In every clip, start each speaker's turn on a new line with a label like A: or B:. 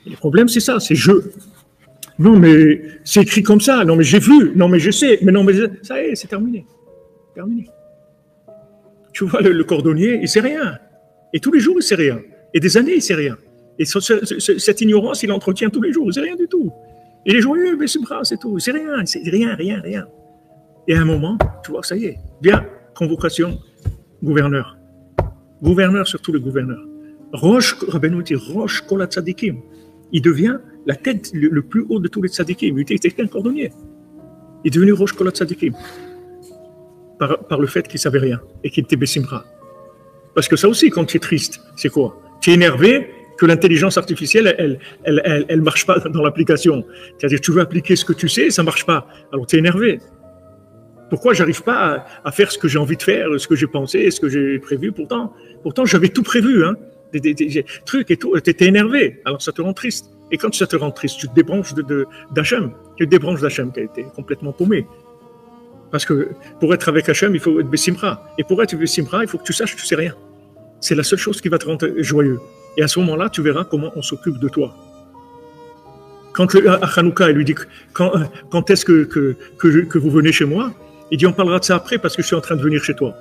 A: Et le problème, c'est ça, c'est je. Non, mais c'est écrit comme ça. Non, mais j'ai vu. Non, mais je sais. Mais non, mais ça y est, c'est terminé. Terminé. Tu vois, le cordonnier, il sait rien. Et tous les jours, il sait rien. Et des années, il sait rien. Et cette ignorance, il l'entretient tous les jours. Il sait rien du tout. Il est joyeux, mais c'est bras, c'est tout. Il sait rien. Il sait rien, rien, rien. Et à un moment, tu vois, ça y est. Bien, convocation, gouverneur. Gouverneur, surtout le gouverneur. Roche, Rabbeinu dit, Roche Kol Tzadikim. Il devient la tête le plus haut de tous les tzadikim. Il était un cordonnier. Il est devenu Roche Kol Tzadikim. Par le fait qu'il ne savait rien et qu'il était Bessimra. Parce que ça aussi, quand tu es triste, c'est quoi? Tu es énervé que l'intelligence artificielle, elle marche pas dans l'application. C'est-à-dire, tu veux appliquer ce que tu sais, ça marche pas. Alors, tu es énervé. Pourquoi j'arrive pas à faire ce que j'ai envie de faire, ce que j'ai pensé, ce que j'ai prévu? Pourtant, j'avais tout prévu, hein. Des trucs et tout. Tu étais énervé. Alors, ça te rend triste. Et quand ça te rend triste, tu te débranches d'Hachem. Tu te débranches d'Hachem, tu as été complètement paumé. Parce que pour être avec Hachem, il faut être Bessimra. Et pour être Bessimra, il faut que tu saches que tu sais rien. C'est la seule chose qui va te rendre joyeux. Et à ce moment-là, tu verras comment on s'occupe de toi. Quand à Hanouka, il lui dit quand est-ce que vous venez chez moi? Il dit on parlera de ça après parce que je suis en train de venir chez toi.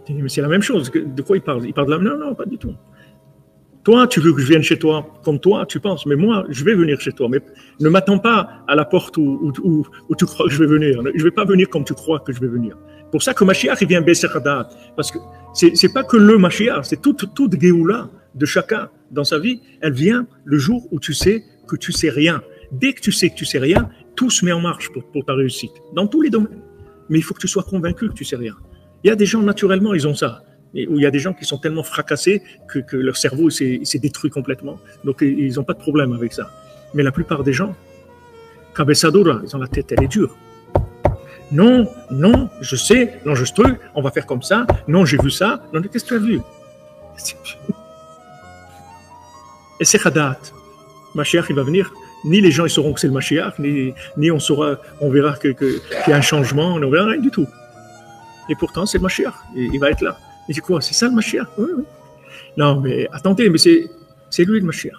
A: Il dit, mais c'est la même chose. De quoi il parle? Il parle de la... Non, pas du tout. Toi, tu veux que je vienne chez toi comme toi, tu penses, mais moi, je vais venir chez toi. Mais ne m'attends pas à la porte où tu crois que je vais venir. Je ne vais pas venir comme tu crois que je vais venir. Pour ça que Mashiach, il vient Be'eser Hadat. Parce que c'est pas que le Mashiach, c'est toute Géoula de chacun dans sa vie. Elle vient le jour où tu sais que tu sais rien. Dès que tu sais rien, tout se met en marche pour ta réussite, dans tous les domaines. Mais il faut que tu sois convaincu que tu sais rien. Il y a des gens, naturellement, ils ont ça. Où il y a des gens qui sont tellement fracassés que leur cerveau s'est détruit complètement. Donc, ils n'ont pas de problème avec ça. Mais la plupart des gens, Cabeçadura, ils ont la tête, elle est dure. Non, je sais, non, je truc, on va faire comme ça. Non, j'ai vu ça. Non, qu'est-ce que tu as vu? Et c'est Hadat. Mashiach, il va venir. Ni les gens ils sauront que c'est le Mashiach, ni on verra qu'il y a un changement, on ne verra rien du tout. Et pourtant, c'est le Mashiach. Il va être là. Il dit quoi? C'est ça le Mashiach? Oui. Non, mais attendez, mais c'est lui le Mashiach.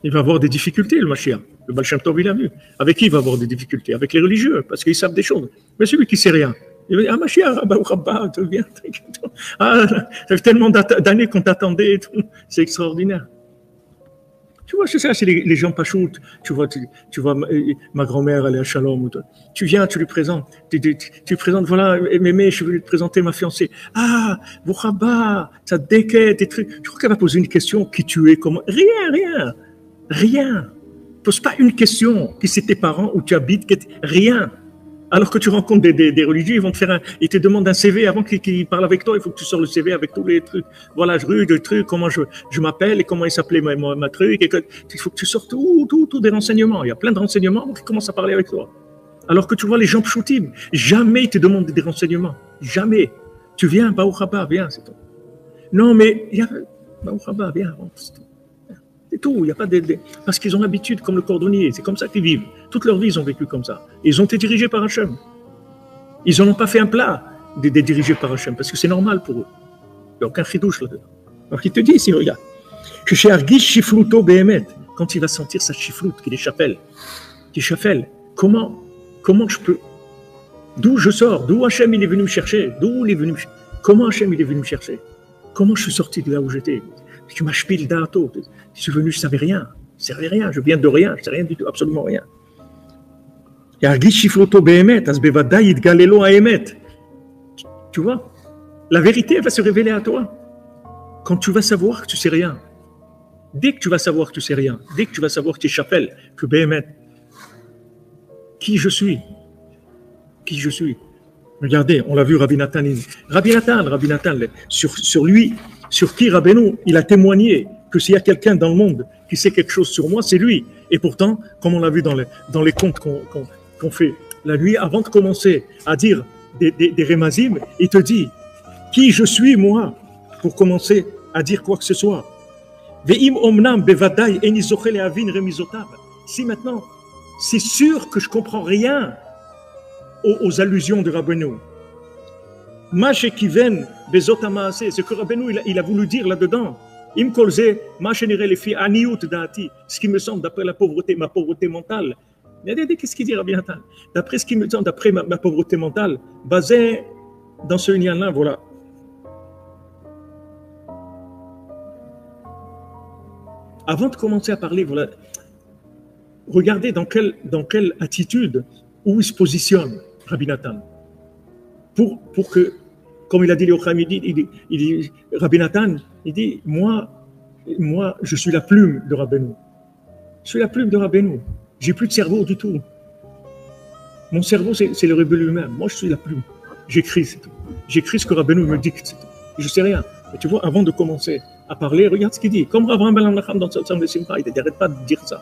A: Il va avoir des difficultés, le Mashiach. Le Baal Shem Tov, il a vu. Avec qui il va avoir des difficultés? Avec les religieux, parce qu'ils savent des choses. Mais celui qui ne sait rien, il va dire, Mashiach, tu viens. Ça fait tellement d'années qu'on t'attendait et tout. C'est extraordinaire. Tu vois, c'est ça, c'est les gens pachoutes. Tu vois, ma grand-mère, elle est à Shalom. Tu viens, tu lui présentes. Tu présentes, voilà, mémé, je veux lui présenter ma fiancée. Ah, Boukhaba, ça déquête, des trucs. Je crois qu'elle va poser une question, qui tu es, comment. Rien. Pose pas une question, qui c'est tes parents, où tu habites, rien. Alors que tu rencontres des religieux, ils vont te faire ils te demandent un CV avant qu'ils parlent avec toi. Il faut que tu sors le CV avec tous les trucs. Voilà, le truc, comment je m'appelle et comment il s'appelait ma truc. Il faut que tu sortes tout des renseignements. Il y a plein de renseignements qui commencent à parler avec toi. Alors que tu vois les gens pchoutim, jamais ils te demandent des renseignements. Jamais. Tu viens, Baouchaba, viens, c'est tout. Non, mais Baouchaba, viens, c'est tout. C'est tout, il n'y a pas parce qu'ils ont l'habitude comme le cordonnier, c'est comme ça qu'ils vivent. Toute leur vie, ils ont vécu comme ça. Ils ont été dirigés par Hachem. Ils n'en ont pas fait un plat d'être dirigés par Hachem, parce que c'est normal pour eux. Il n'y a aucun chidouche là-dedans. Alors il te dit ici, regarde, que chez Argish Shifluto Behemet, quand il va sentir sa chifloute, qu'il est chafel, comment je peux, d'où je sors, d'où Hachem il est venu me chercher, comment Hachem il est venu me chercher, comment je suis sorti de là où j'étais. Tu m'as spil d'arto. Je suis venu, je ne savais rien. Je viens de rien, je ne sais rien du tout, absolument rien. Tu vois, la vérité va se révéler à toi quand tu vas savoir que tu ne sais rien. Dès que tu vas savoir que tu ne sais rien, dès que tu vas savoir que tu es chapelle, que Béhémet, qui je suis. Regardez, on l'a vu, Rabbi Nathan, sur lui, sur qui Rabbeinu, il a témoigné que s'il y a quelqu'un dans le monde qui sait quelque chose sur moi, c'est lui. Et pourtant, comme on l'a vu dans les contes qu'on fait la nuit, avant de commencer à dire des rémazim, il te dit qui je suis, moi, pour commencer à dire quoi que ce soit. Si maintenant, c'est sûr que je ne comprends rien aux allusions de Rabbeinu. Ce que Rabbeinu il a voulu dire là-dedans, Im kolze, ma généré les filles, aniout dati, ce qui me semble d'après la pauvreté, ma pauvreté mentale. Qu'est-ce qu'il dit Rabbi Nathan? D'après ce qui me semble, d'après ma pauvreté mentale, basé dans ce lien-là, voilà. Avant de commencer à parler, voilà, regardez dans quelle attitude, où il se positionne, Rabbi Nathan. Pour que, comme il a dit Léocham, il dit Rabbi Nathan, il dit, moi, je suis la plume de Rabbeinu. Je suis la plume de Rabbeinu. J'ai plus de cerveau du tout. Mon cerveau, c'est le rebelle lui-même. Moi, je suis la plume. J'écris, c'est tout. J'écris ce que Rabbeinu me dicte, c'est tout. Je sais rien. Mais tu vois, avant de commencer à parler, regarde ce qu'il dit. Comme Avraham Ben Amnacham dans Tzatzam de Simcha, il n'arrête pas de dire ça.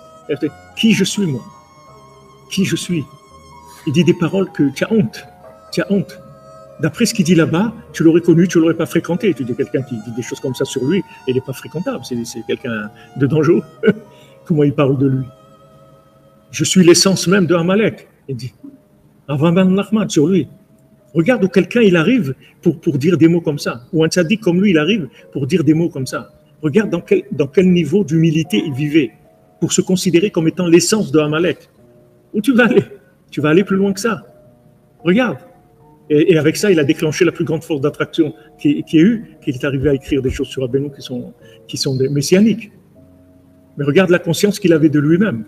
A: Qui je suis, moi? Qui je suis? Il dit des paroles que tu as honte. Tu as honte. D'après ce qu'il dit là-bas, tu l'aurais connu, tu ne l'aurais pas fréquenté. Tu dis quelqu'un qui dit des choses comme ça sur lui, il n'est pas fréquentable. C'est quelqu'un de dangereux. Comment il parle de lui? Je suis l'essence même de Amalek. Il dit. Avraham Ben Nachman sur lui. Regarde où quelqu'un il arrive pour dire des mots comme ça. Ou un tzaddik comme lui, il arrive pour dire des mots comme ça. Regarde dans quel niveau d'humilité il vivait pour se considérer comme étant l'essence de Amalek. Où tu vas aller? Tu vas aller plus loin que ça. Regarde. Et avec ça, il a déclenché la plus grande force d'attraction qu'il y a eu, qu'il est arrivé à écrire des choses sur Rabbeinu qui sont des messianiques. Mais regarde la conscience qu'il avait de lui-même.